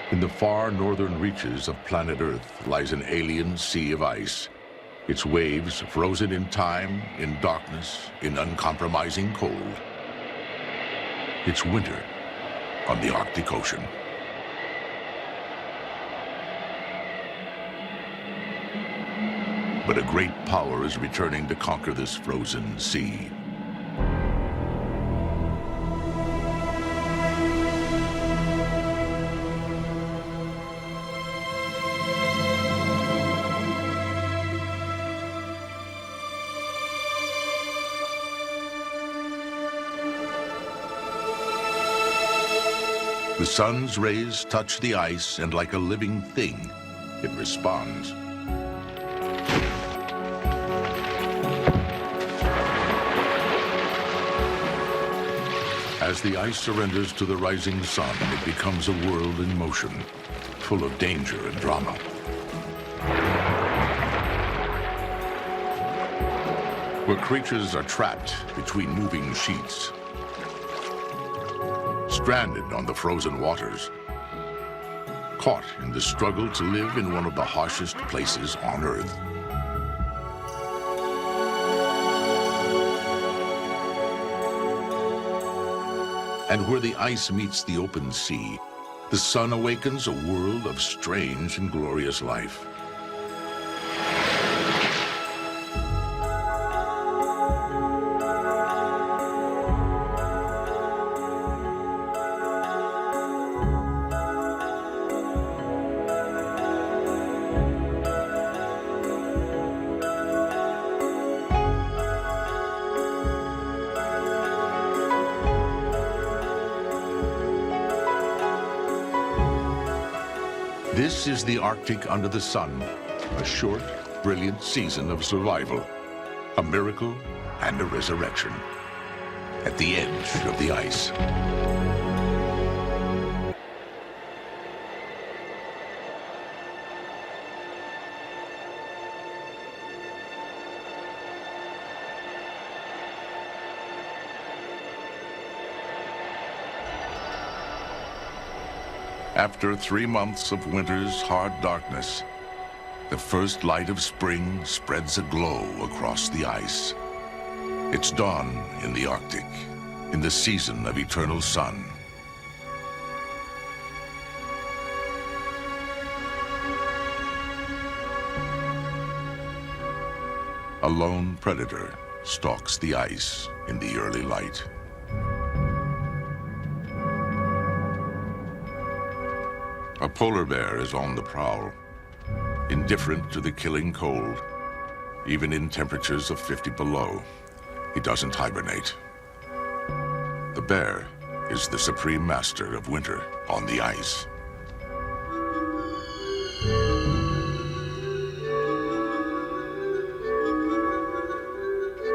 In the far northern reaches of planet Earth lies an alien sea of ice. Its waves frozen in time, in darkness, in uncompromising cold. It's winter on the Arctic Ocean. But a great power is returning to conquer this frozen sea. The sun's rays touch the ice, and like a living thing, it responds. As the ice surrenders to the rising sun, it becomes a world in motion, full of danger and drama. Where creatures are trapped between moving sheets, stranded on the frozen waters, caught in the struggle to live in one of the harshest places on Earth. And where the ice meets the open sea, the sun awakens a world of strange and glorious life. This is the Arctic under the sun, a short, brilliant season of survival, a miracle and a resurrection, at the edge of the ice. After 3 months of winter's hard darkness, the first light of spring spreads a glow across the ice. It's dawn in the Arctic, in the season of eternal sun. A lone predator stalks the ice in the early light. A polar bear is on the prowl, indifferent to the killing cold. Even in temperatures of 50 below, he doesn't hibernate. The bear is the supreme master of winter on the ice.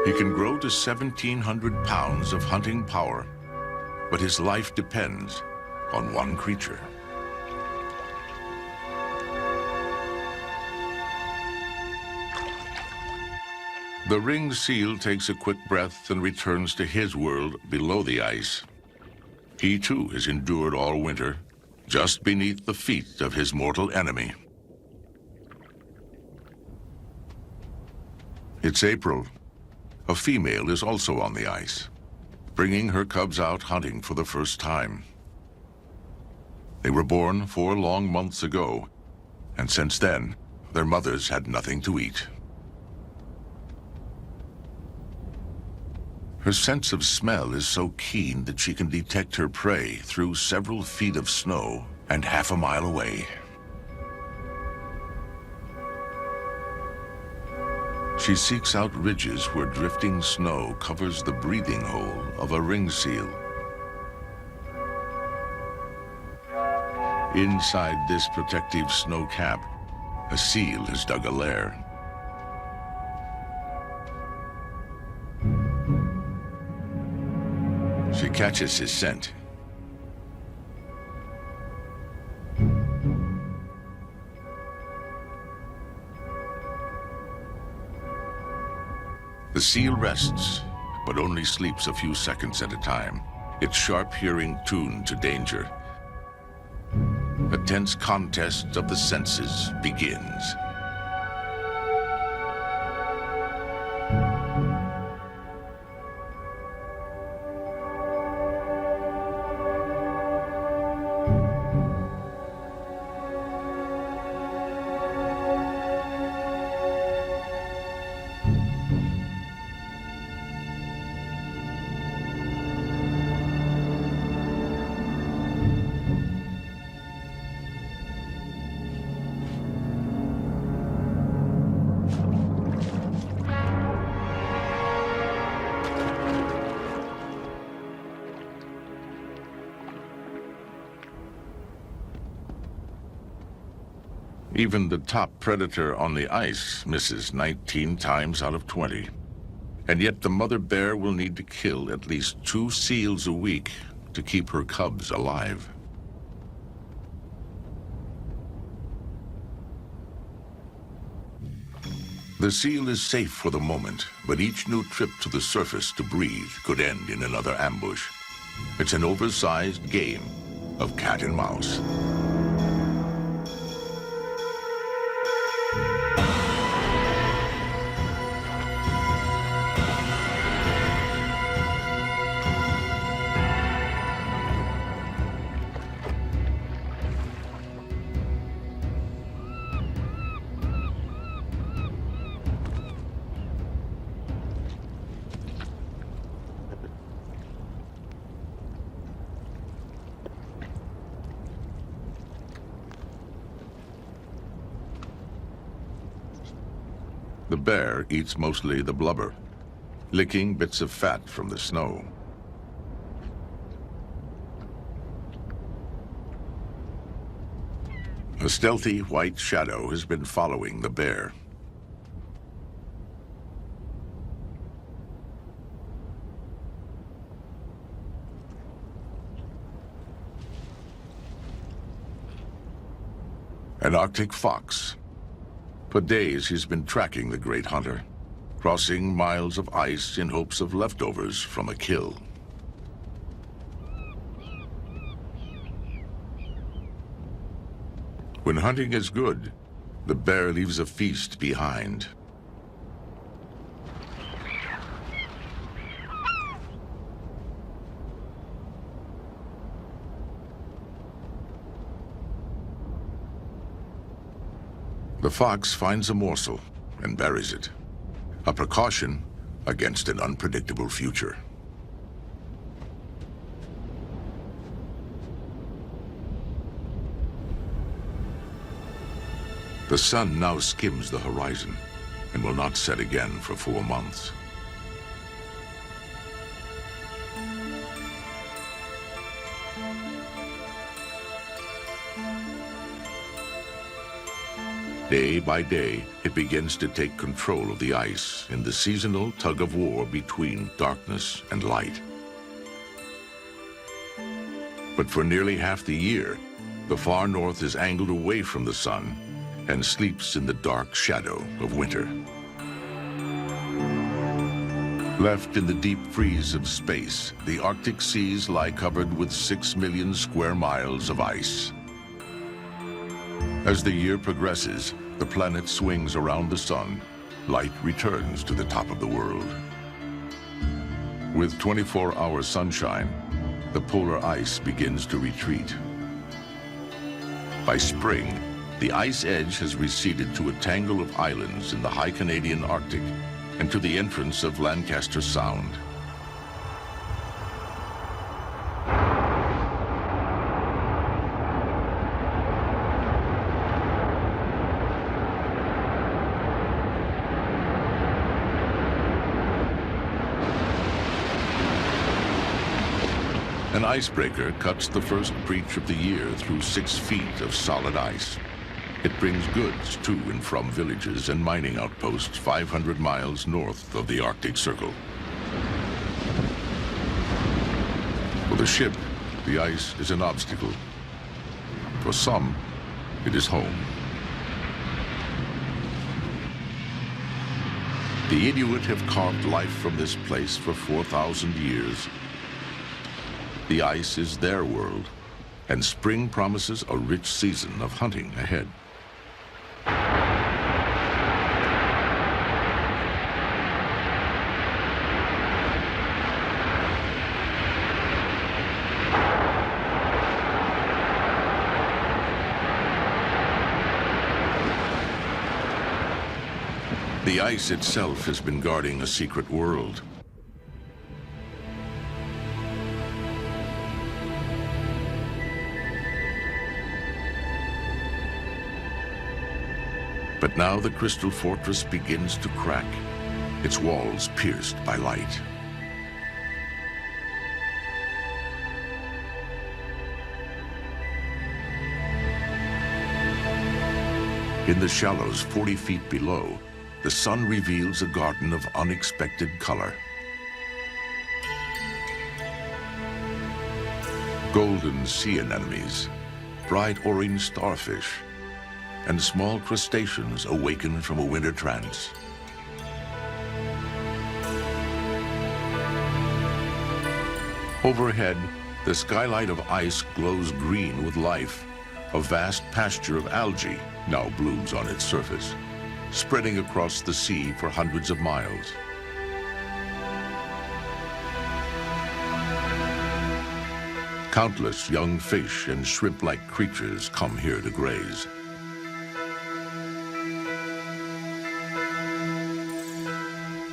He can grow to 1,700 pounds of hunting power, but his life depends on one creature. The ringed seal takes a quick breath and returns to his world below the ice. He too has endured all winter, just beneath the feet of his mortal enemy. It's April. A female is also on the ice, bringing her cubs out hunting for the first time. They were born 4 long months ago, and since then, their mothers had nothing to eat. Her sense of smell is so keen that she can detect her prey through several feet of snow and half a mile away. She seeks out ridges where drifting snow covers the breathing hole of a ringed seal. Inside this protective snow cap, a seal has dug a lair. She catches his scent. The seal rests, but only sleeps a few seconds at a time, its sharp hearing tuned to danger. A tense contest of the senses begins. Even the top predator on the ice misses 19 times out of 20. And yet the mother bear will need to kill at least 2 seals a week to keep her cubs alive. The seal is safe for the moment, but each new trip to the surface to breathe could end in another ambush. It's an oversized game of cat and mouse. The bear eats mostly the blubber, licking bits of fat from the snow. A stealthy white shadow has been following the bear. An Arctic fox. For days, he's been tracking the great hunter, crossing miles of ice in hopes of leftovers from a kill. When hunting is good, the bear leaves a feast behind. The fox finds a morsel and buries it, a precaution against an unpredictable future. The sun now skims the horizon and will not set again for 4 months. Day by day, it begins to take control of the ice in the seasonal tug-of-war between darkness and light. But for nearly half the year, the far north is angled away from the sun and sleeps in the dark shadow of winter. Left in the deep freeze of space, the Arctic seas lie covered with 6 million square miles of ice. As the year progresses, the planet swings around the sun. Light returns to the top of the world. With 24-hour sunshine, the polar ice begins to retreat. By spring, the ice edge has receded to a tangle of islands in the high Canadian Arctic and to the entrance of Lancaster Sound. An icebreaker cuts the first breach of the year through 6 feet of solid ice. It brings goods to and from villages and mining outposts 500 miles north of the Arctic Circle. For the ship, the ice is an obstacle. For some, it is home. The Inuit have carved life from this place for 4,000 years. The ice is their world, and spring promises a rich season of hunting ahead. The ice itself has been guarding a secret world. But now the crystal fortress begins to crack, its walls pierced by light. In the shallows 40 feet below, the sun reveals a garden of unexpected color. Golden sea anemones, bright orange starfish, and small crustaceans awaken from a winter trance. Overhead, the skylight of ice glows green with life. A vast pasture of algae now blooms on its surface, spreading across the sea for hundreds of miles. Countless young fish and shrimp-like creatures come here to graze.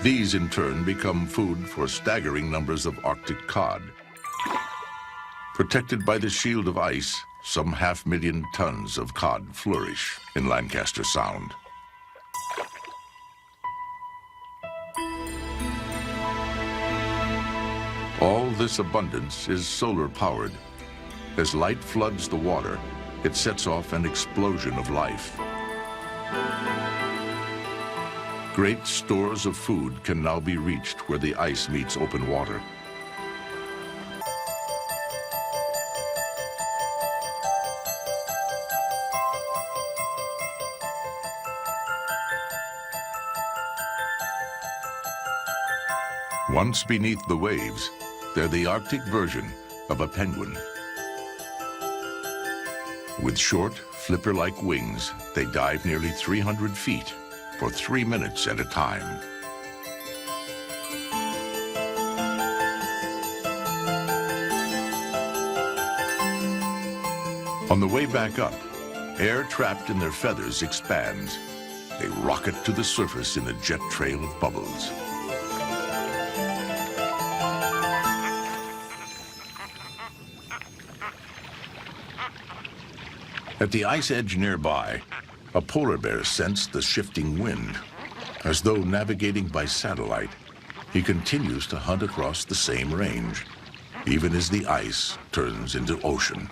These in turn become food for staggering numbers of Arctic cod. Protected by the shield of ice, some 500,000 tons of cod flourish in Lancaster Sound. All this abundance is solar-powered. As light floods the water, it sets off an explosion of life. Great stores of food can now be reached where the ice meets open water. Once beneath the waves, they're the Arctic version of a penguin. With short, flipper-like wings, they dive nearly 300 feet for 3 minutes at a time. On the way back up, air trapped in their feathers expands. They rocket to the surface in a jet trail of bubbles. At the ice edge nearby, a polar bear sensed the shifting wind. As though navigating by satellite, he continues to hunt across the same range, even as the ice turns into ocean.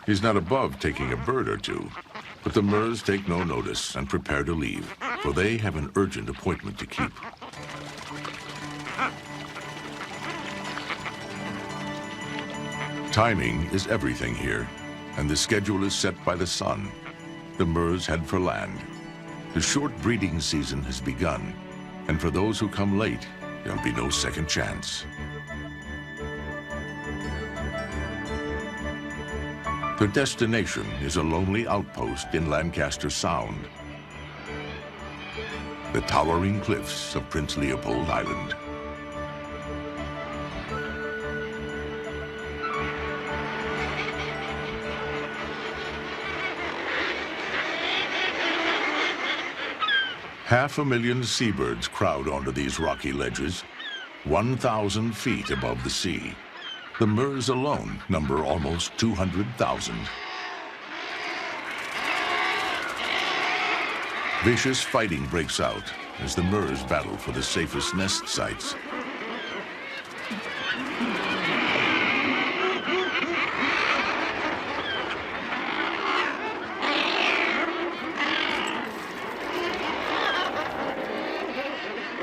He's not above taking a bird or two, but the Murs take no notice and prepare to leave, for they have an urgent appointment to keep. Timing is everything here, and the schedule is set by the sun. The Murs head for land. The short breeding season has begun, and for those who come late, there'll be no second chance. Their destination is a lonely outpost in Lancaster Sound, the towering cliffs of Prince Leopold Island. Half a million seabirds crowd onto these rocky ledges, 1,000 feet above the sea. The Murs alone number almost 200,000. Vicious fighting breaks out as the Murs battle for the safest nest sites.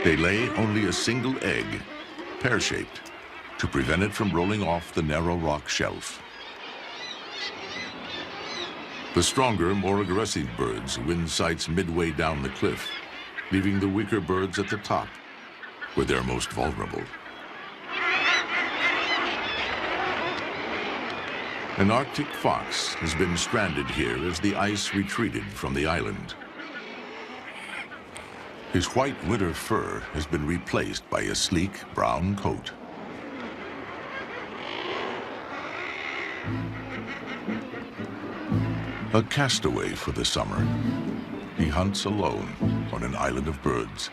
They lay only a single egg, pear-shaped, to prevent it from rolling off the narrow rock shelf. The stronger, more aggressive birds win sites midway down the cliff, leaving the weaker birds at the top, where they're most vulnerable. An Arctic fox has been stranded here as the ice retreated from the island. His white winter fur has been replaced by a sleek brown coat. A castaway for the summer, he hunts alone on an island of birds.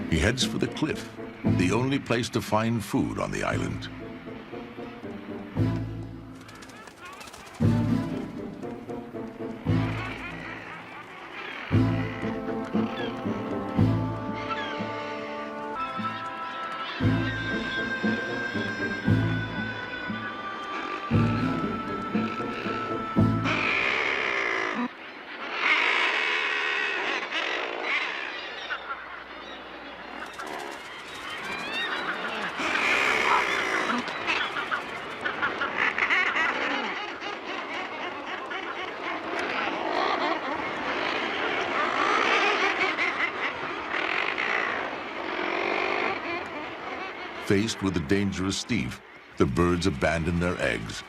He heads for the cliff, the only place to find food on the island. Faced with a dangerous thief, the birds abandon their eggs.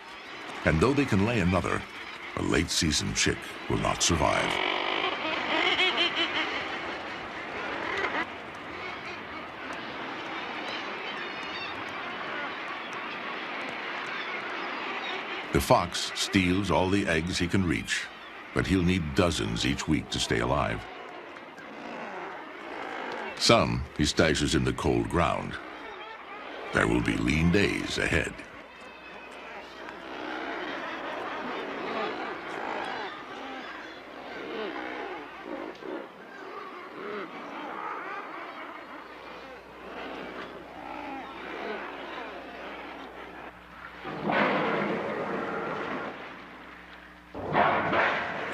And though they can lay another, a late-season chick will not survive. The fox steals all the eggs he can reach, but he'll need dozens each week to stay alive. Some he stashes in the cold ground. There will be lean days ahead.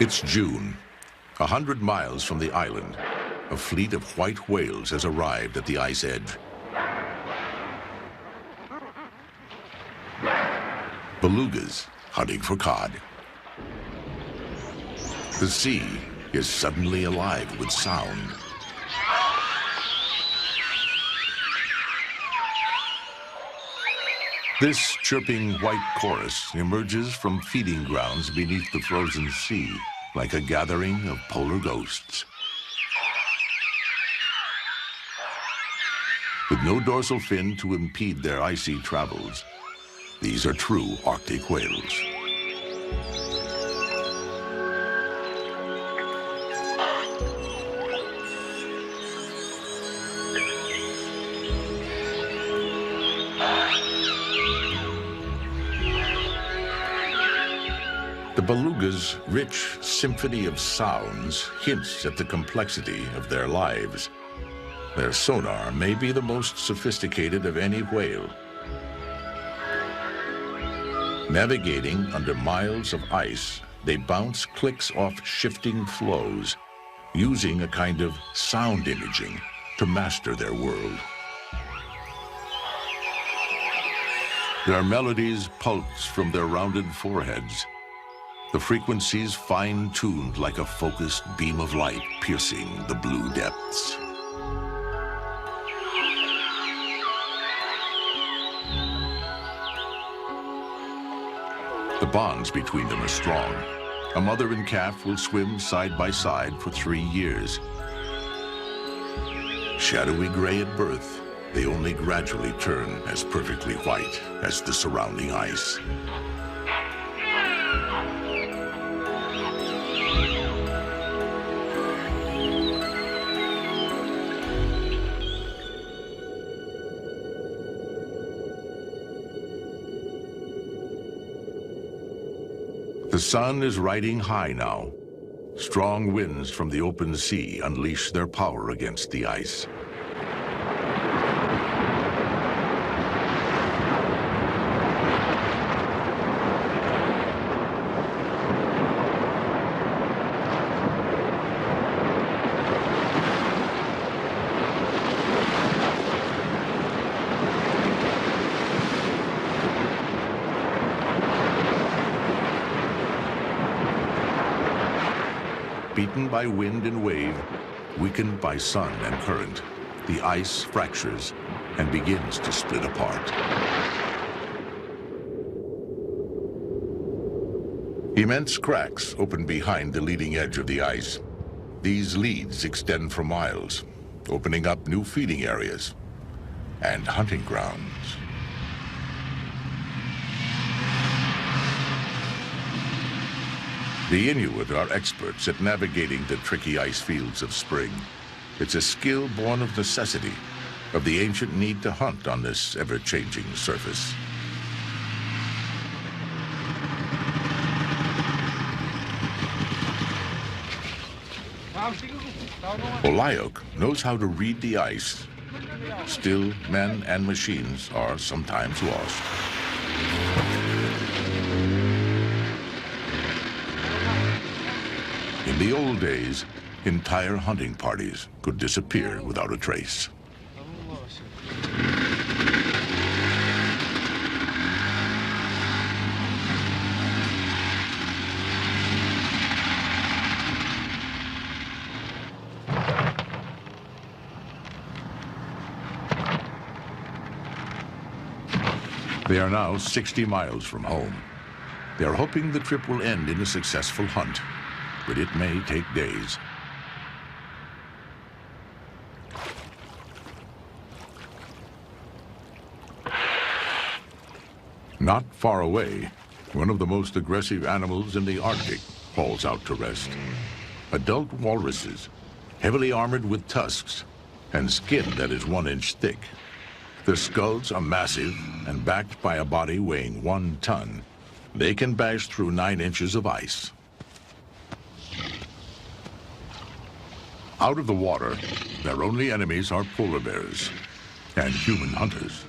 It's June. 100 miles from the island, a fleet of white whales has arrived at the ice edge. Belugas hunting for cod. The sea is suddenly alive with sound. This chirping white chorus emerges from feeding grounds beneath the frozen sea, like a gathering of polar ghosts. With no dorsal fin to impede their icy travels, these are true Arctic whales. The beluga's rich symphony of sounds hints at the complexity of their lives. Their sonar may be the most sophisticated of any whale. Navigating under miles of ice, they bounce clicks off shifting flows, using a kind of sound imaging to master their world. Their melodies pulse from their rounded foreheads, the frequencies fine-tuned like a focused beam of light piercing the blue depths. The bonds between them are strong. A mother and calf will swim side by side for 3 years. Shadowy gray at birth, they only gradually turn as perfectly white as the surrounding ice. The sun is riding high now. Strong winds from the open sea unleash their power against the ice. Beaten by wind and wave, weakened by sun and current, the ice fractures, and begins to split apart. Immense cracks open behind the leading edge of the ice. These leads extend for miles, opening up new feeding areas and hunting grounds. The Inuit are experts at navigating the tricky ice fields of spring. It's a skill born of necessity, of the ancient need to hunt on this ever-changing surface. Olayoq knows how to read the ice. Still, men and machines are sometimes lost. In the old days, entire hunting parties could disappear without a trace. They are now 60 miles from home. They are hoping the trip will end in a successful hunt, but it may take days. Not far away, one of the most aggressive animals in the Arctic hauls out to rest. Adult walruses, heavily armored with tusks and skin that is 1 inch thick. Their skulls are massive and backed by a body weighing 1 ton. They can bash through 9 inches of ice. Out of the water, their only enemies are polar bears and human hunters.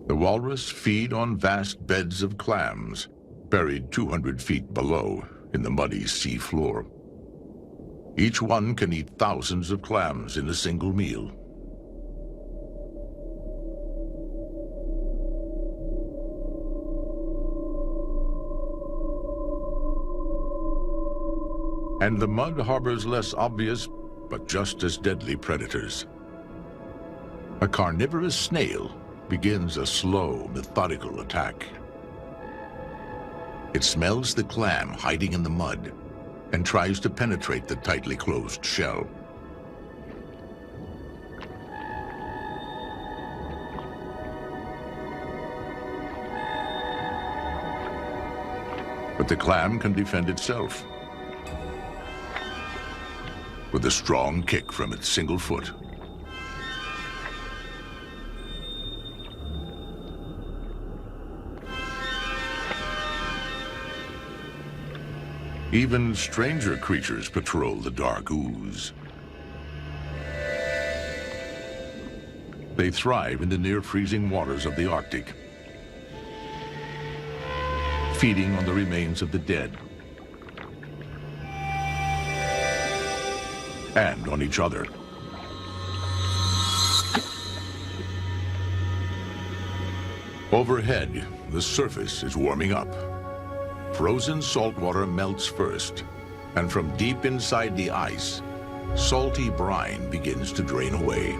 The walrus feed on vast beds of clams, buried 200 feet below in the muddy sea floor. Each one can eat thousands of clams in a single meal. And the mud harbors less obvious, but just as deadly predators. A carnivorous snail begins a slow, methodical attack. It smells the clam hiding in the mud and tries to penetrate the tightly closed shell. But the clam can defend itself with a strong kick from its single foot. Even stranger creatures patrol the dark ooze. They thrive in the near-freezing waters of the Arctic, feeding on the remains of the dead and on each other. Overhead, the surface is warming up. Frozen salt water melts first, and from deep inside the ice, salty brine begins to drain away.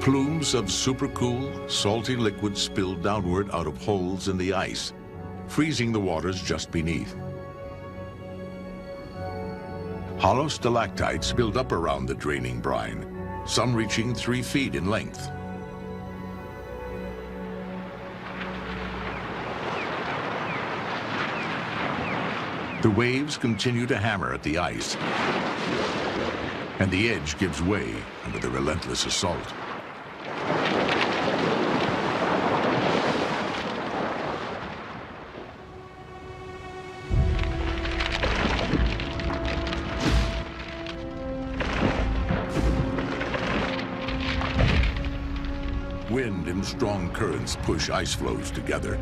Plumes of supercool, salty liquid spill downward out of holes in the ice, freezing the waters just beneath. Hollow stalactites build up around the draining brine, some reaching 3 feet in length. The waves continue to hammer at the ice, and the edge gives way under the relentless assault. Wind and strong currents push ice floes together.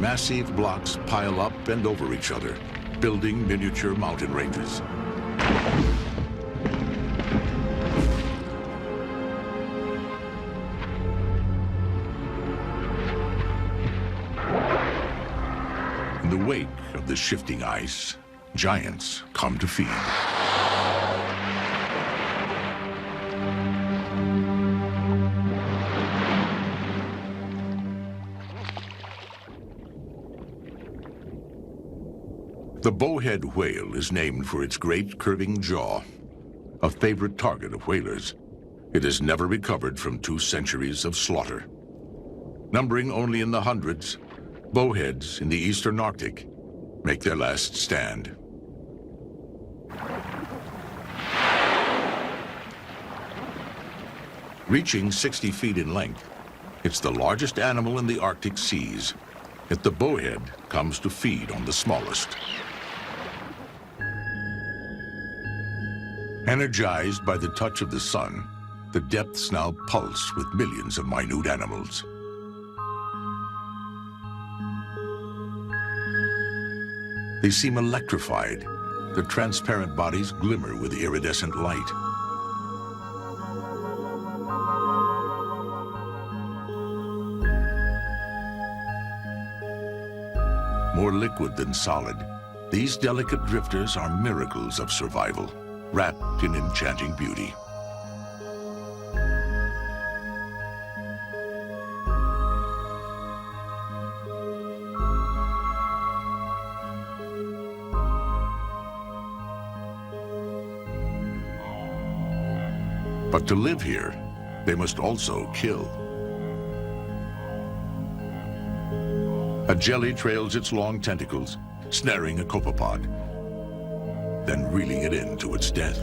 Massive blocks pile up and over each other, building miniature mountain ranges. In the wake of the shifting ice, giants come to feed. The bowhead whale is named for its great curving jaw, a favorite target of whalers. It has never recovered from 2 centuries of slaughter. Numbering only in the hundreds, bowheads in the eastern Arctic make their last stand. Reaching 60 feet in length, it's the largest animal in the Arctic seas. Yet the bowhead comes to feed on the smallest. Energized by the touch of the sun, the depths now pulse with millions of minute animals. They seem electrified. Their transparent bodies glimmer with iridescent light. More liquid than solid, these delicate drifters are miracles of survival, wrapped in enchanting beauty. But to live here, they must also kill. A jelly trails its long tentacles, snaring a copepod, then reeling it in to its death.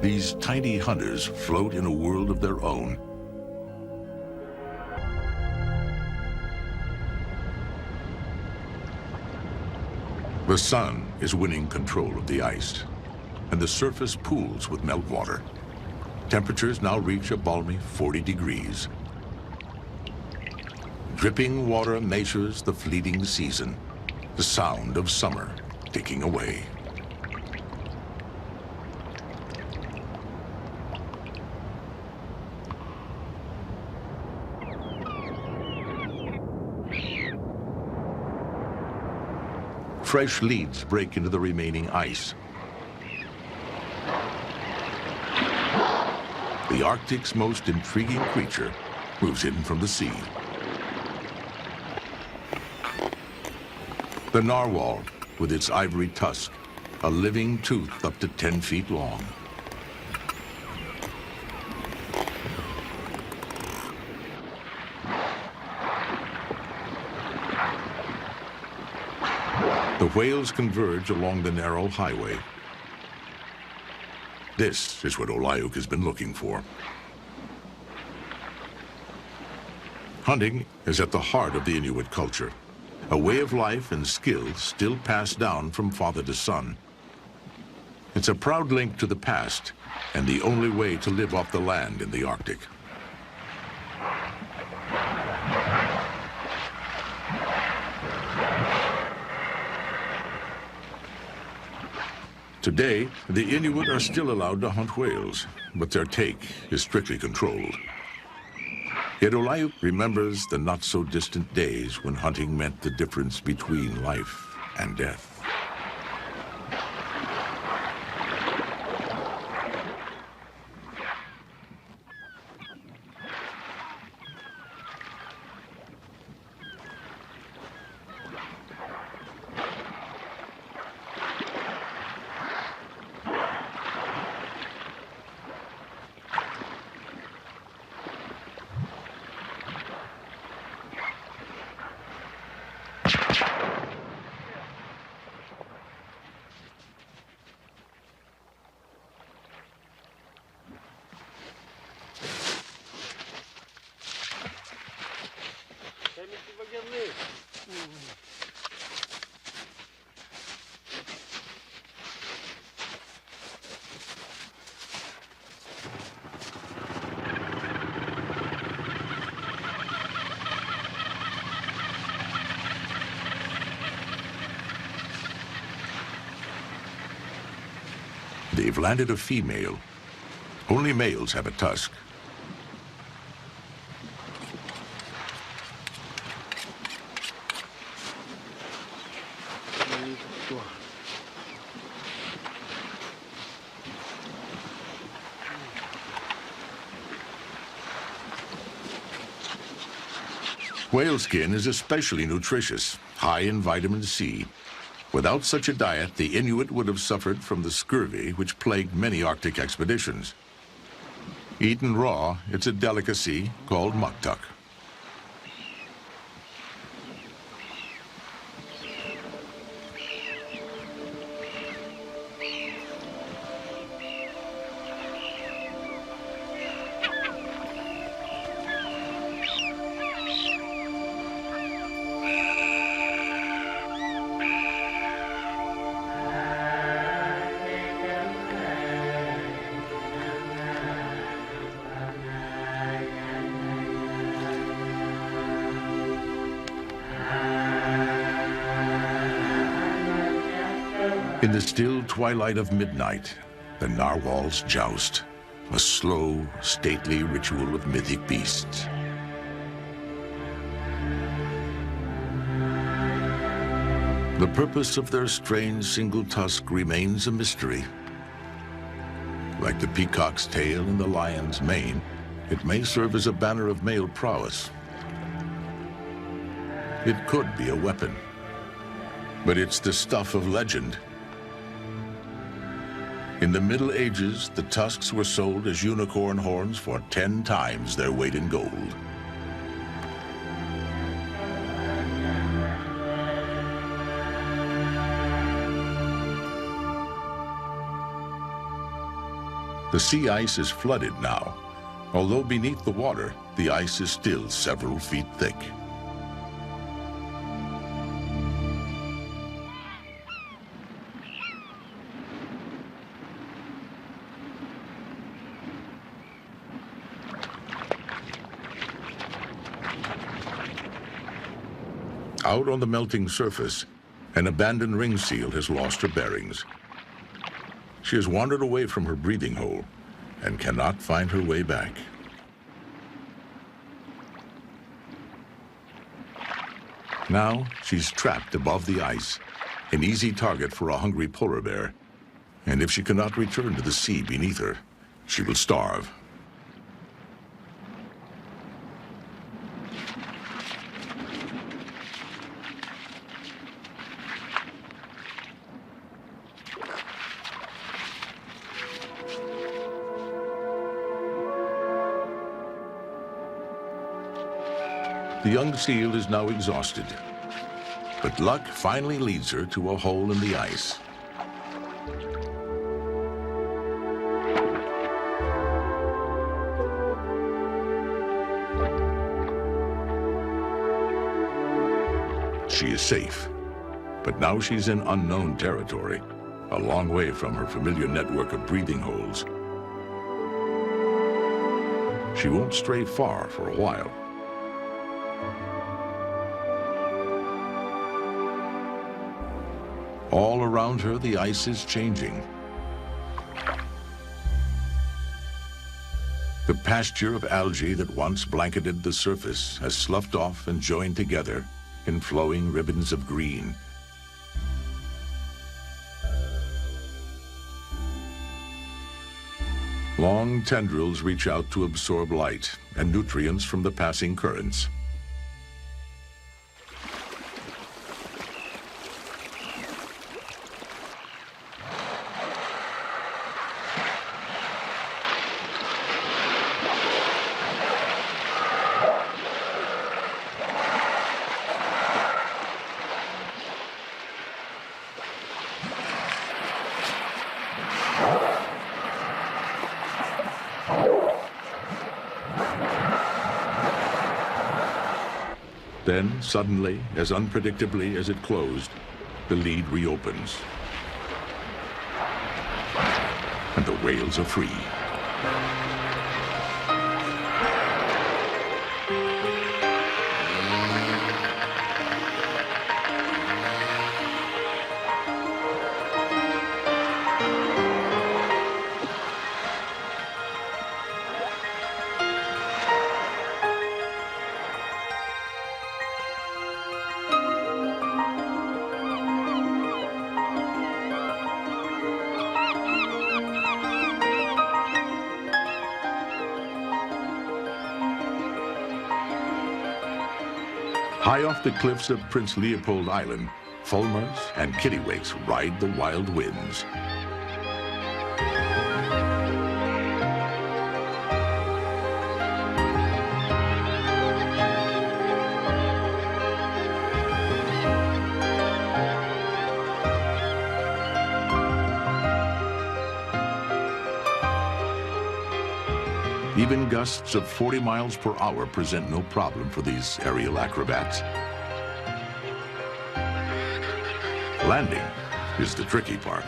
These tiny hunters float in a world of their own. The sun is winning control of the ice, and the surface pools with meltwater. Temperatures now reach a balmy 40 degrees. Dripping water measures the fleeting season, the sound of summer ticking away. Fresh leads break into the remaining ice. The Arctic's most intriguing creature moves in from the sea. The narwhal, with its ivory tusk, a living tooth up to 10 feet long. The whales converge along the narrow highway. This is what Olayuk has been looking for. Hunting is at the heart of the Inuit culture, a way of life and skill still passed down from father to son. It's a proud link to the past and the only way to live off the land in the Arctic. Today, the Inuit are still allowed to hunt whales, but their take is strictly controlled. Yet Olayuk remembers the not-so-distant days when hunting meant the difference between life and death. They've landed a female. Only males have a tusk. Whale skin is especially nutritious, high in vitamin C. Without such a diet, the Inuit would have suffered from the scurvy which plagued many Arctic expeditions. Eaten raw, it's a delicacy called muktuk. In the still twilight of midnight, the narwhals joust, a slow, stately ritual of mythic beasts. The purpose of their strange single tusk remains a mystery. Like the peacock's tail and the lion's mane, it may serve as a banner of male prowess. It could be a weapon, but it's the stuff of legend. In the Middle Ages, the tusks were sold as unicorn horns for 10 times their weight in gold. The sea ice is flooded now. Although beneath the water, the ice is still several feet thick. Out on the melting surface, an abandoned ring seal has lost her bearings. She has wandered away from her breathing hole and cannot find her way back. Now she's trapped above the ice, an easy target for a hungry polar bear. And if she cannot return to the sea beneath her, she will starve. The young seal is now exhausted, but luck finally leads her to a hole in the ice. She is safe, but now she's in unknown territory, a long way from her familiar network of breathing holes. She won't stray far for a while. All around her, the ice is changing. The pasture of algae that once blanketed the surface has sloughed off and joined together in flowing ribbons of green. Long tendrils reach out to absorb light and nutrients from the passing currents. Then, suddenly, as unpredictably as it closed, the lead reopens. And the whales are free. High off the cliffs of Prince Leopold Island, fulmars and kittiwakes ride the wild winds. Even gusts of 40 miles per hour present no problem for these aerial acrobats. Landing is the tricky part.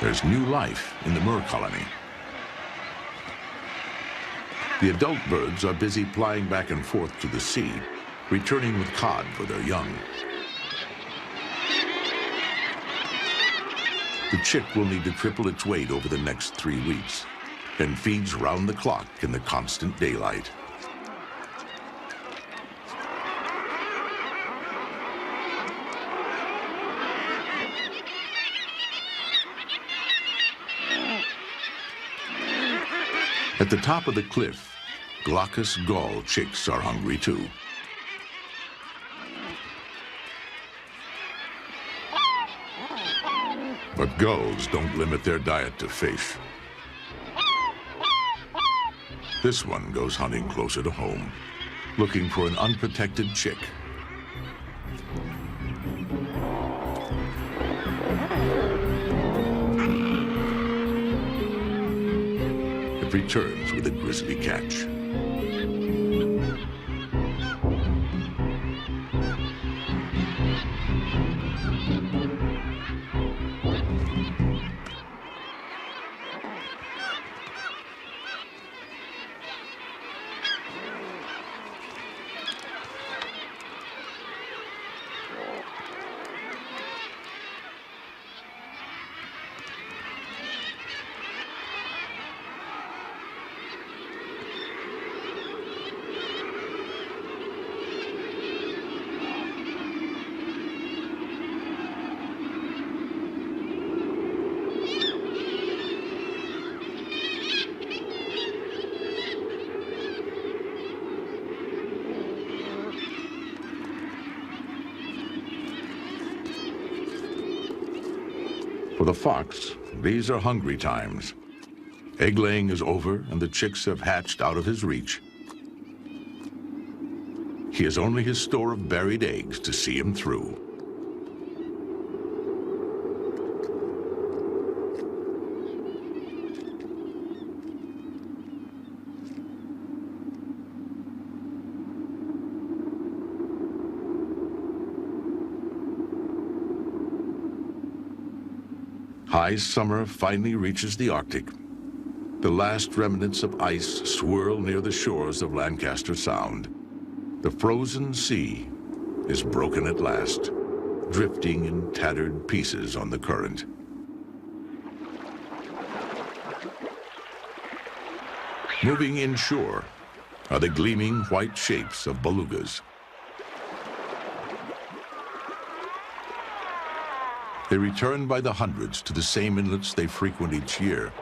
There's new life in the Mer colony. The adult birds are busy plying back and forth to the sea, returning with cod for their young. The chick will need to triple its weight over the next 3 weeks and feeds round the clock in the constant daylight. At the top of the cliff, Glaucus gull chicks are hungry too. But gulls don't limit their diet to fish. This one goes hunting closer to home, looking for an unprotected chick. It returns with a grisly catch. For the fox, these are hungry times. Egg laying is over and the chicks have hatched out of his reach. He has only his store of buried eggs to see him through. High summer finally reaches the Arctic. The last remnants of ice swirl near the shores of Lancaster Sound. The frozen sea is broken at last, drifting in tattered pieces on the current. Moving inshore are the gleaming white shapes of belugas. They return by the hundreds to the same inlets they frequent each year.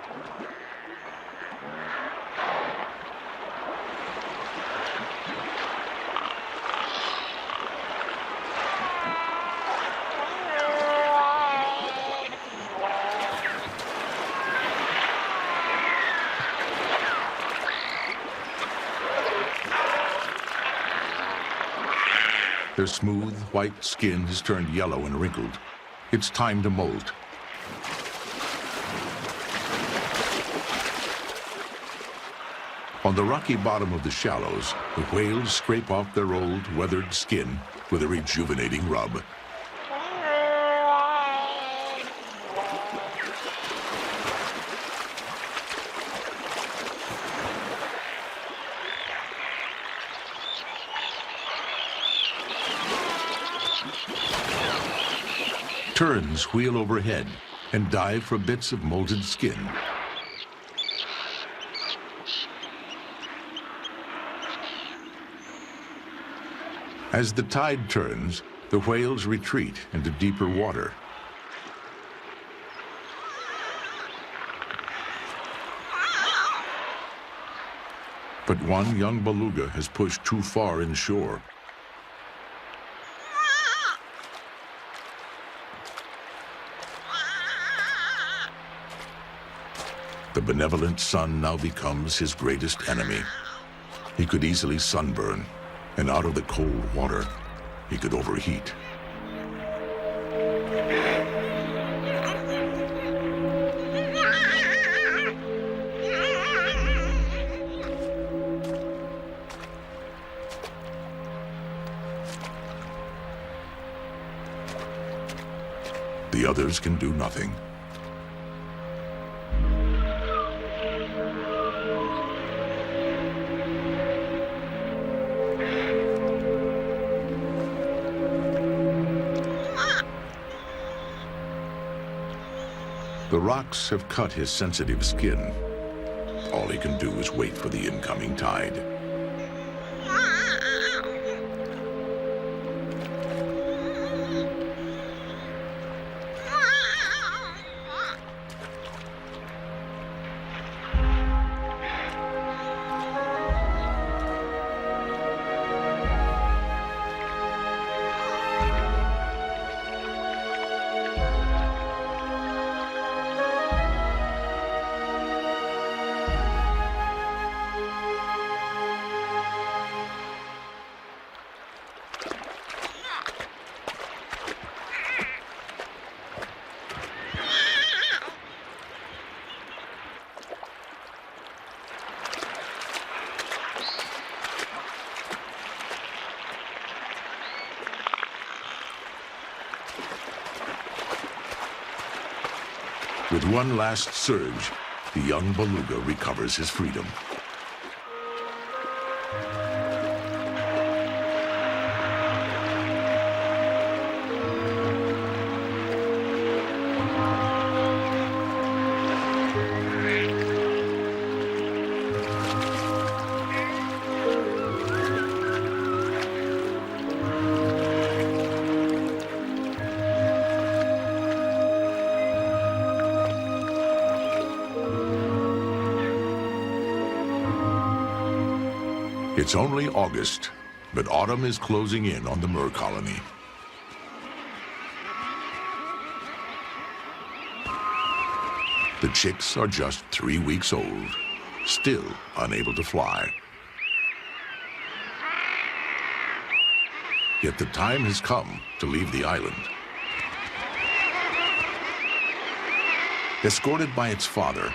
Their smooth, white skin has turned yellow and wrinkled. It's time to molt. On the rocky bottom of the shallows, the whales scrape off their old, weathered skin with a rejuvenating rub. Terns wheel overhead and dive for bits of molded skin. As the tide turns, the whales retreat into deeper water. But one young beluga has pushed too far inshore. The benevolent sun now becomes his greatest enemy. He could easily sunburn, and out of the cold water, he could overheat. The others can do nothing. The rocks have cut his sensitive skin. All he can do is wait for the incoming tide. With one last surge, the young beluga recovers his freedom. It's only August, but autumn is closing in on the Murre colony. The chicks are just 3 weeks old, still unable to fly. Yet the time has come to leave the island. Escorted by its father,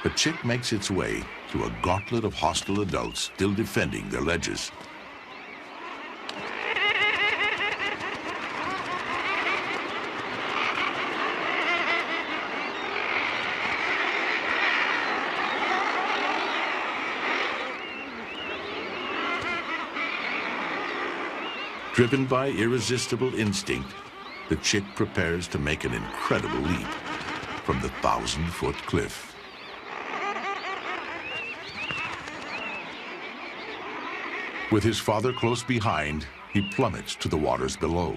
the chick makes its way through a gauntlet of hostile adults still defending their ledges. Driven by irresistible instinct, the chick prepares to make an incredible leap from the 1,000-foot cliff. With his father close behind, he plummets to the waters below.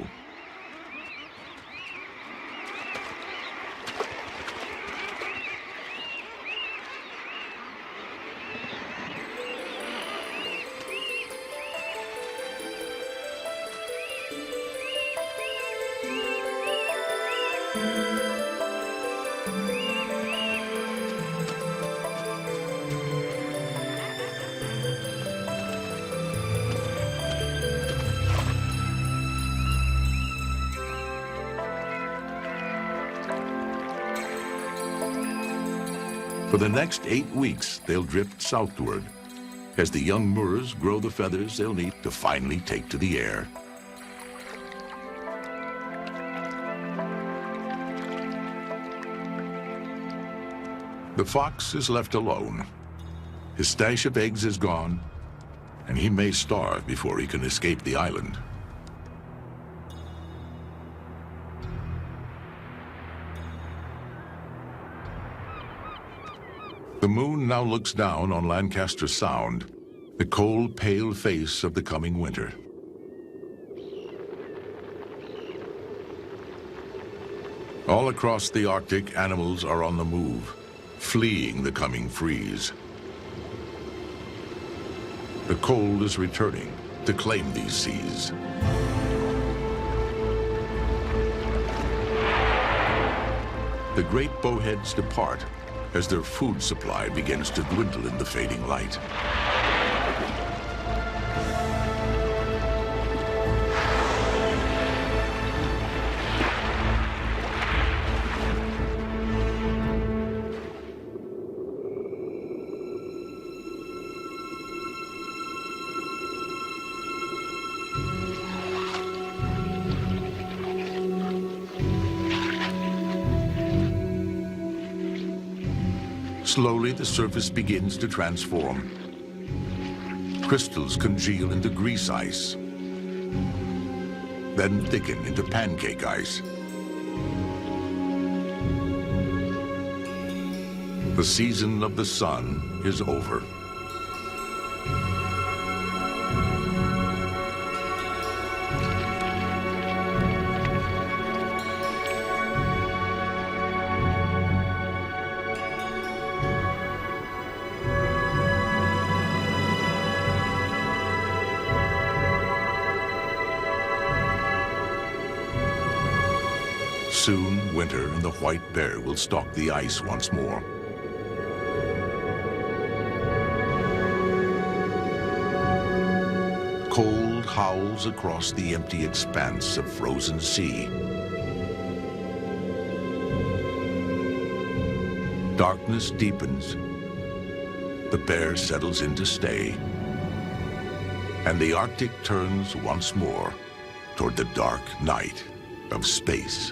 For the next 8 weeks, they'll drift southward as the young Murres grow the feathers they'll need to finally take to the air. The fox is left alone. His stash of eggs is gone, and he may starve before he can escape the island. The moon now looks down on Lancaster Sound, the cold, pale face of the coming winter. All across the Arctic, animals are on the move, fleeing the coming freeze. The cold is returning to claim these seas. The great bowheads depart as their food supply begins to dwindle in the fading light. Slowly, the surface begins to transform. Crystals congeal into grease ice, then thicken into pancake ice. The season of the sun is over. Soon, winter and the white bear will stalk the ice once more. Cold howls across the empty expanse of frozen sea. Darkness deepens. The bear settles in to stay. And the Arctic turns once more toward the dark night of space.